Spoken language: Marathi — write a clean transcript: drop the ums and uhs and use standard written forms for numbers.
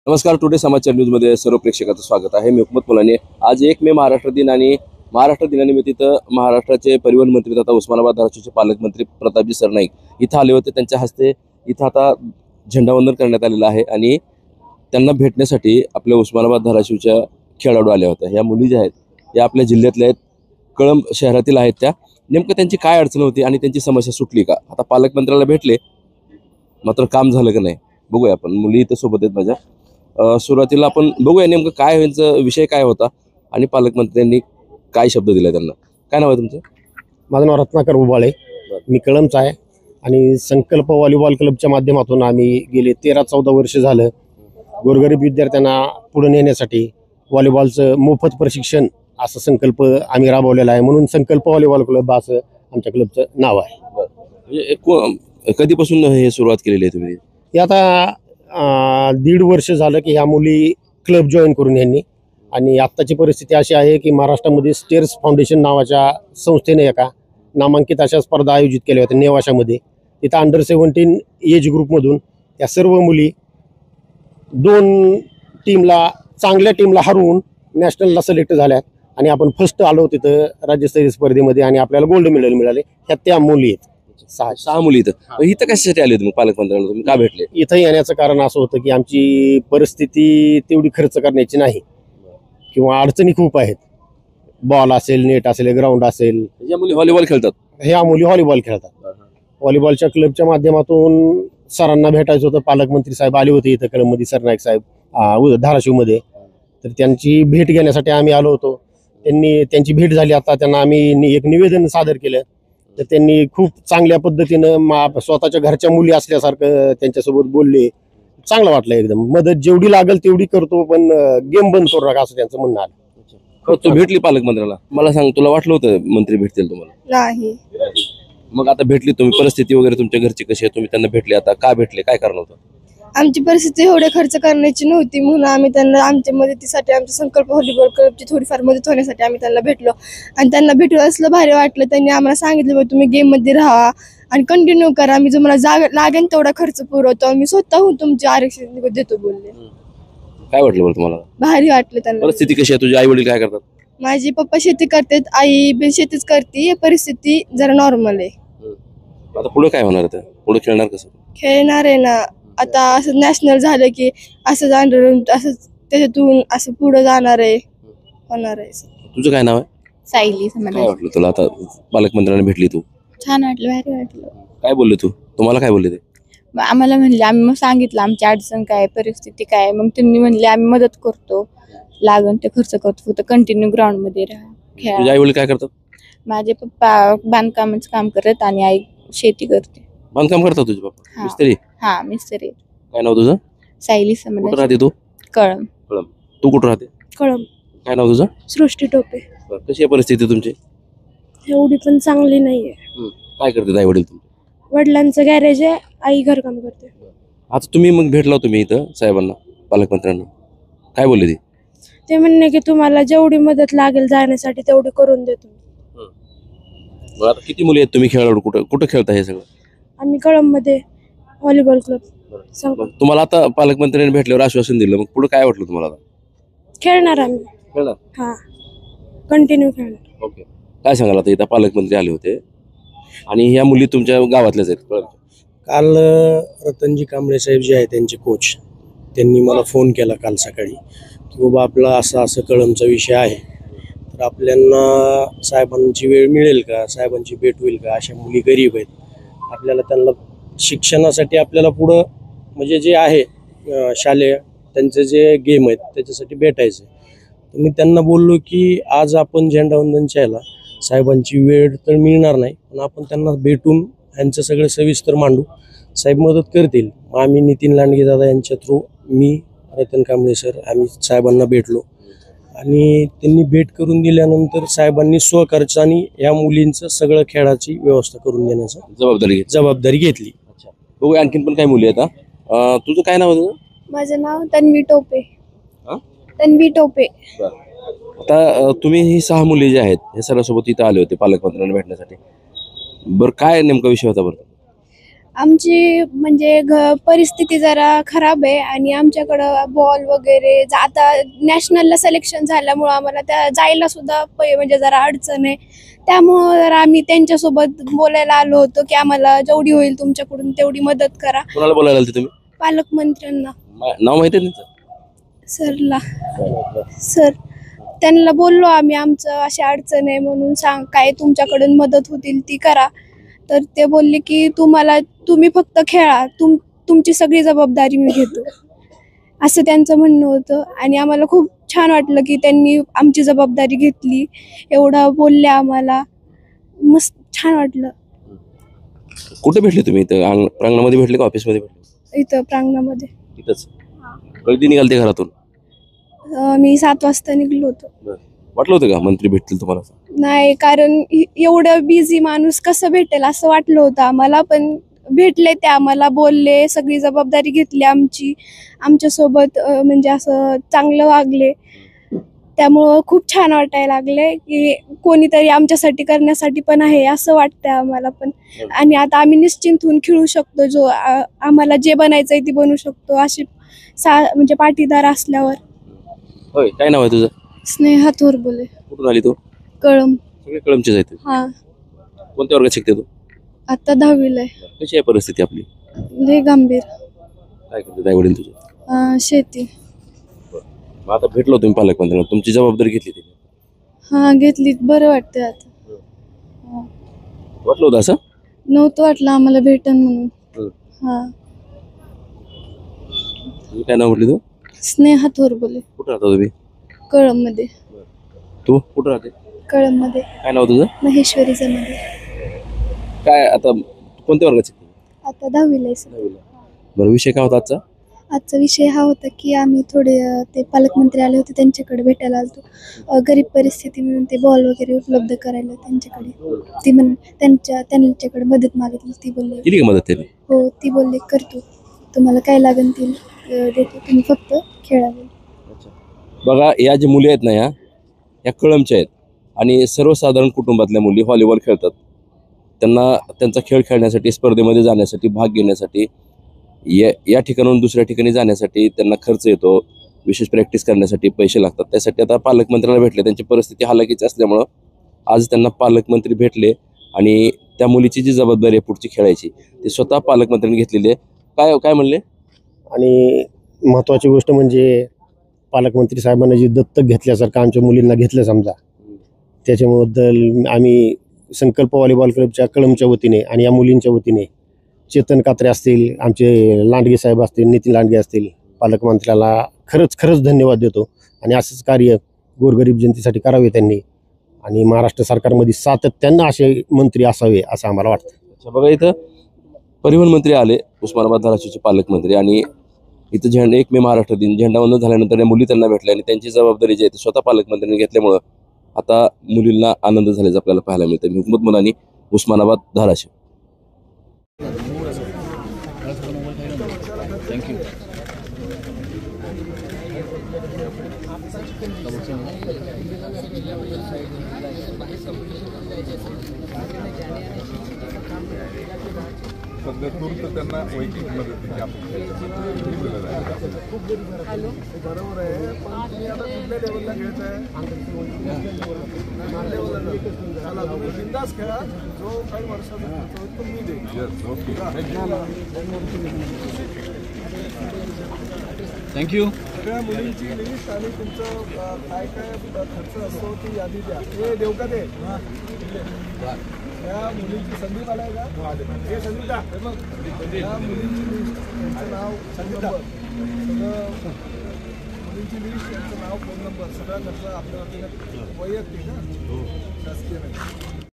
नमस्कार. टुडे समाचार न्यूजमध्ये सर्व प्रेक्षकांचं स्वागत आहे. मी हुकमत मुलानी. आज 1 मे महाराष्ट्र दिन आणि महाराष्ट्र दिनानिमित्त महाराष्ट्राचे परिवहन मंत्री तथा उस्मानाबाद धाराशिवचे पालकमंत्री प्रतापजी सरनाईक इथं आले होते. त्यांच्या हस्ते इथं आता झेंडावंदन करण्यात आलेलं आहे आणि त्यांना भेटण्यासाठी आपल्या उस्मानाबाद धाराशिवच्या खेळाडू आल्या होत्या. ह्या मुली ज्या आहेत या आपल्या जिल्ह्यातल्या आहेत, कळंब शहरातील आहेत. त्या नेमकं त्यांची काय अडचण होती आणि त्यांची समस्या सुटली का? आता पालकमंत्र्याला भेटले, मात्र काम झालं का नाही बघूया आपण. मुली इथं सोबत आहेत माझ्या. सुरुवातीला आपण बघूया नेमकं काय यांचा विषय काय होता आणि पालकमंत्र्यांनी काय शब्द दिला त्यांना. काय नाव आहे तुमचं? माझं नाव रत्नाकर उबाळे, मी कळंबचा आहे आणि संकल्प व्हॉलीबॉल क्लबच्या माध्यमातून आम्ही गेले 13-14 वर्ष झालं गोरगरीब विद्यार्थ्यांना पुढे नेण्यासाठी व्हॉलीबॉलचं मोफत प्रशिक्षण असा संकल्प आम्ही राबवलेला आहे. म्हणून संकल्प व्हॉलीबॉल क्लब असं आमच्या क्लबचं नाव आहे. कधीपासून हे सुरुवात केलेली आहे तुम्ही? हे आता 1.5 वर्ष झालं की ह्या मुली क्लब जॉईन करून यांनी. आणि आत्ताची परिस्थिती अशी आहे की महाराष्ट्रामध्ये स्टेअर्स फाउंडेशन नावाच्या संस्थेने एका नामांकित अशा स्पर्धा आयोजित केल्या होत्या नेवाशामध्ये. तिथं अंडर-17 एज ग्रुपमधून त्या सर्व मुली 2 टीमला चांगल्या टीमला हरवून नॅशनलला सिलेक्ट झाल्यात आणि आपण फर्स्ट आलो तिथं राज्यस्तरीय स्पर्धेमध्ये आणि आपल्याला गोल्ड मेडल मिळाले. ह्या त्या मुली आहेत. 6 मुली इथं. इथं कशासाठी आले तुम्ही? पालकमंत्र्यांना तुम्ही का भेटले? इथं येण्याचं कारण असं होतं की आमची परिस्थिती तेवढी खर्च करण्याची नाही किंवा अडचणी खूप आहेत. बॉल असेल, नेट असेल, ग्राउंड असेल. या मुली व्हॉलीबॉल खेळतात? ह्या मुली व्हॉलीबॉल खेळतात. व्हॉलीबॉलच्या क्लबच्या माध्यमातून सरांना भेटायचं होतं. पालकमंत्री साहेब आले होते इथं कळंबमध्ये, सरनाईक साहेब धाराशिवमध्ये. तर त्यांची भेट घेण्यासाठी आम्ही आलो होतो. त्यांची भेट झाली. आता त्यांना आम्ही एक निवेदन सादर केलं. तर त्यांनी खूप चांगल्या पद्धतीनं स्वतःच्या घरच्या मुली असल्यासारखं त्यांच्यासोबत बोलले. चांगलं वाटलं एकदम. मदत जेवढी लागेल तेवढी करतो, पण गेम बंद करू नका असं त्यांचं म्हणणं आलं. तू भेटली पालकमंत्र्याला? मला सांग, तुला वाटलं होतं मंत्री भेटतील तुम्हाला? नाही. मग आता भेटली तुम्ही, परिस्थिती वगैरे तुमच्या घरची कशी आहे? तुम्ही त्यांना भेटले, आता का भेटले? काय कारण होतं? आमची परिस्थिती एवढे खर्च करण्याची नव्हती म्हणून आम्ही त्यांना आमच्या मदतीसाठी, आमच्या संकल्प व्हॉलीबॉल क्लबची थोडीफार मदत होण्यासाठी आम्ही त्यांना भेटलो. आणि त्यांना भेटून असलं भारी वाटलं. त्यांनी आम्हाला सांगितलं की तुम्ही गेममध्ये राहा आणि कंटिन्यू करा, मी तुम्हाला लागेल तेवढा खर्च पुरवतो, आम्ही स्वतःहून तुमचे आरक्षण देतो बोलले. काय वाटलं बरं तुम्हाला? भारी वाटलं त्यांना. परिस्थिती कशी आहे? तुझे आई वडील काय करतात? माझे पप्पा शेती करतात, आई बी शेतीच करते. परिस्थिती जरा नॉर्मल आहे. आता पुढे काय होणार आहे? पुढे खेळणार कसं? खेळणार आहे ना आता. असं नॅशनल झालं की असं जाणार, असं त्याच्यातून असं पुढे जाणार आहे, होणार आहे. तुझं काय नाव आहे? सायली काय समाधान. वाटलं तुला आता पालकमंत्र्यांना भेटली तू? छान वाटलं, भारी वाटलं. काय बोलले तू? तुम्हाला काय बोलले ते? मग आम्हाला म्हणले, आम्ही मग सांगितलं आमची अडचण काय, परिस्थिती काय. मग त्यांनी म्हणले आम्ही मदत करतो, लागन ते खर्च करतो, फक्त कंटिन्यू ग्राउंड मध्ये राहा, तुझे खेळा. आई वडील काय करतात? माझे पप्पा बांधकामाचं काम करत आणि आई शेती करते. बांधकाम करतात तुझे पप्पा? हा. मिस्त्री? हा, मिस्त्री. काय नाव तुझं? सायली कुठं समाधान. राहते तू? कळम. तू कुठं राहते? कळम. काय नाव तुझं? सृष्टी टोपे. कशी आहे परिस्थिती तुमची? एवढी पण चांगली नाहीये. काय करतात आई वडील तुमचे? वडिलांचं गॅरेज आहे, आई घरकाम करते. आता तुम्ही मग भेटला तुम्ही इथं साहेबांना, पालकमंत्र्यांना, काय बोलले ते? ते म्हणणे की तुम्हाला जेवढी मदत लागेल जाण्यासाठी तेवढी करून देतो. मग आता किती मुली आहेत तुम्ही खेळाडू? कुठं कुठं खेळता हे सगळं? आम्ही कळंबमध्ये व्हॉलीबॉल क्लब. मग तुम्हाला आता पालकमंत्र्यांनी भेटल्यावर आश्वासन दिलं, मग पुढे काय वाटलं तुम्हाला? आता खेळणार आम्ही. खेळणार? हा, कंटिन्यू खेळणार. ओके. काय सांगाल आता? इथं पालकमंत्री आले होते आणि ह्या मुली तुमच्या गावातल्याच आहेत, कळलं? काल रतनजी कांबळे साहेब जे आहे त्यांचे कोच, त्यांनी मला फोन केला काल सकाळी की बाबा आपला असं कळंबचा विषय आहे, तर आपल्याला साहेबांची वेळ मिळेल का, साहेबांची भेट होईल का? अशा मुली गरीब आहेत, आपल्याला त्यांना शिक्षणासाठी आपल्याला पुढं म्हणजे जे आहे शालेय त्यांचे जे गेम आहेत त्याच्यासाठी भेटायचं. तर मी त्यांना बोललो की आज आपण झेंडावंदनच्या याला साहेबांची वेळ तर मिळणार नाही, पण आपण त्यांना भेटून यांचं सगळं सविस्तर मांडू, साहेब मदत करतील. मग आम्ही नितीन लांडगे दादा यांच्या थ्रू, मी, रतन कांबळे सर, आम्ही साहेबांना भेटलो आणि त्यांनी भेट करून दिल्यानंतर साहेबांनी स्वखर्चाने या मुलींचं सगळं खेळाची व्यवस्था करून देण्याची जबाबदारी घेतली. अच्छा, बघू आणखीन पण काय मुली आहेत. तुझं काय नाव आहे? माझं नाव तन्वी टोपे. हा? तन्वी टोपे. आता तुम्ही ही 6 मुली ज्या आहेत हे सगळ्यासोबत इथं आले होते पालकमंत्र्यांना भेटण्यासाठी. बरं, काय नेमका विषय होता बरं? आमची म्हणजे परिस्थिती जरा खराब आहे आणि आमच्याकडं बॉल वगैरे आता नॅशनलला सिलेक्शन झाल्यामुळं आम्हाला त्या जायला सुद्धा म्हणजे जरा अडचण आहे. त्यामुळं जरा आम्ही त्यांच्यासोबत बोलायला आलो होतो की आम्हाला जेवढी होईल तुमच्याकडून तेवढी मदत करा. कोणाला बोलायला आलते तुम्ही? पालकमंत्र्यांना, नाव माहिती आहे त्यांचं? सरला, सर त्यांना बोललो आम्ही आमचं अशी अडचण आहे म्हणून काय तुमच्याकडून मदत होतील ती करा. तर ते बोलले की तुम्ही फक्त खेळा, तुमची सगळी जबाबदारी मी घेतो, असं त्यांचं म्हणणं होतं. आणि आम्हाला खूप छान वाटलं की त्यांनी आमची जबाबदारी घेतली, एवढं बोलले आम्हाला, मस्त छान वाटलं. कुठे भेटले तुम्ही? इथं प्रांगणामध्ये भेटले का ऑफिसमध्ये भेटले? इथं प्रांगणामध्ये. इथंच. कधी निघालते घरातून? मी 7 वाजता निघलो होतो. वाटलं होतं का मंत्री भेटतील तुम्हाला? नाही, कारण एवढं बिझी माणूस कसं भेटेल असं वाटलं होतं आम्हाला, पण भेटले, ते आम्हाला बोलले, सगळी जबाबदारी घेतली आमच्यासोबत, म्हणजे असं चांगलं वागले. त्यामुळं खूप छान वाटायला लागले की कोणीतरी आमच्यासाठी करण्यासाठी पण आहे असं वाटतंय आम्हाला पण. आणि आता आम्ही निश्चिंत होऊन खेळू शकतो, जो आम्हाला जे बनायचंय ते बनवू शकतो अशी म्हणजे पाटीदार असल्यावर. होय, काय नाव आहे तुझं? स्नेहा थोरबोले. कुठून आली तू? कळम. सगळे कळमचेच आहेत. हा, कोणत्या वर्गात शिकते तू? आता 10वीला आहे. कशी आहे परिस्थिती आपली? लय गंभीर. काय करते आई वडील तुझे? शेती. मग आता भेटलो तुम्ही पालकमंत्र्यांना, तुमची जबाबदारी घेतली त्यांनी? हा, घेतली. बरं वाटतंय आता. वाटलं होतं असं? नव्हतं वाटलं आम्हाला भेटन म्हणून. हा. तुम्ही काय नाव म्हटली तू? स्नेहा थोरबोले. कुठं राहता तुम्ही? कळम मध्ये. तू कुठं राहते? कळम मध्ये. काय नाव तुझं? महेश्वरीचं मध्ये. काय आता कोणत्या वर्गात शिकते? आता 10वीला आहे सर. बरं, विषय काय होता आजचा? आजचा विषय हा होता की आम्ही थोडे ते पालकमंत्री आले होते त्यांच्याकडे भेटायला आलतो. गरीब परिस्थिती म्हणून ते बॉल वगैरे उपलब्ध करायला त्यांच्याकडे. ती त्यांच्याकडे मदत मागितली. ती बोलले केली का मदत त्यांनी? हो, ती बोलले करतो, तुम्हाला काय लागेल ती देतो, तुम्ही फक्त खेळा. बघा, या ज्या मुली आहेत ना, या कळमच्या आहेत आणि सर्वसाधारण कुटुंबातल्या मुली व्हॉलीबॉल खेळतात. त्यांना त्यांचा खेळ खेळण्यासाठी, स्पर्धेमध्ये जाण्यासाठी, भाग घेण्यासाठी, या ठिकाणाहून दुसऱ्या ठिकाणी जाण्यासाठी त्यांना खर्च येतो, विशेष प्रॅक्टिस करण्यासाठी पैसे लागतात. त्यासाठी आता पालकमंत्र्यांना भेटले. त्यांची परिस्थिती हालाकीची असल्यामुळं आज त्यांना पालकमंत्री भेटले आणि त्या मुलीची जी जबाबदारी आहे पुढची खेळायची ती स्वतः पालकमंत्र्यांनी घेतलेली आहे. काय काय म्हणले? आणि महत्त्वाची गोष्ट म्हणजे पालकमंत्री साहेबांना जी दत्तक घेतल्यासारखं आमच्या मुलींना घेतलं समजा, त्याच्याबद्दल आम्ही संकल्प व्हॉलीबॉल क्लबच्या कळमच्या वतीने आणि या मुलींच्या वतीने चेतन कात्रे असतील, आमचे लांडगे साहेब असतील, नितीन लांडगे असतील, पालकमंत्र्याला खरंच धन्यवाद देतो. आणि असंच कार्य गोरगरीब जनतेसाठी करावे त्यांनी आणि महाराष्ट्र सरकारमध्ये सातत्यानं असे मंत्री असावे असं आम्हाला वाटतं. बघा, इथं परिवहन मंत्री आले, उस्मानाबाद धाराशिवचे पालकमंत्री, आणि इथं 1 मे महाराष्ट्र दिन झेंडावंदन झाल्यानंतर या मुली त्यांना भेटल्या आणि त्यांची जबाबदारी जी आहे ती स्वतः पालकमंत्र्यांनी घेतल्यामुळं आता मुलींना आनंद झाल्याचं आपल्याला पाहायला मिळतं. मी हुकमत मुलानी, उस्मानाबाद, धाराशिव. थँक्यू. सध्या तुर्त त्यांना वैयक्तिक मदतीची बरोबर आहे, पण तुम्ही आता कुठल्या लेवलला खेळताय? तुम्ही बिंदास खेळा, जो काही वर्षाचा तुम्ही देईल. थँक्यू. सगळ्या मुलींची लिस्ट आणि तुमचं काय काय खर्च असतो ती यादी द्या. हे देऊ का ते? या मुलींची संदीप आलाय का? हे संदीप का? या मुलींची लिस्ट, त्यांचं नाव, संदीप सगळं मुलींची लिस्ट, त्यांचं नाव, फोन नंबर सगळा खर्च आपल्या वैयक्तिक शासकीय नाही.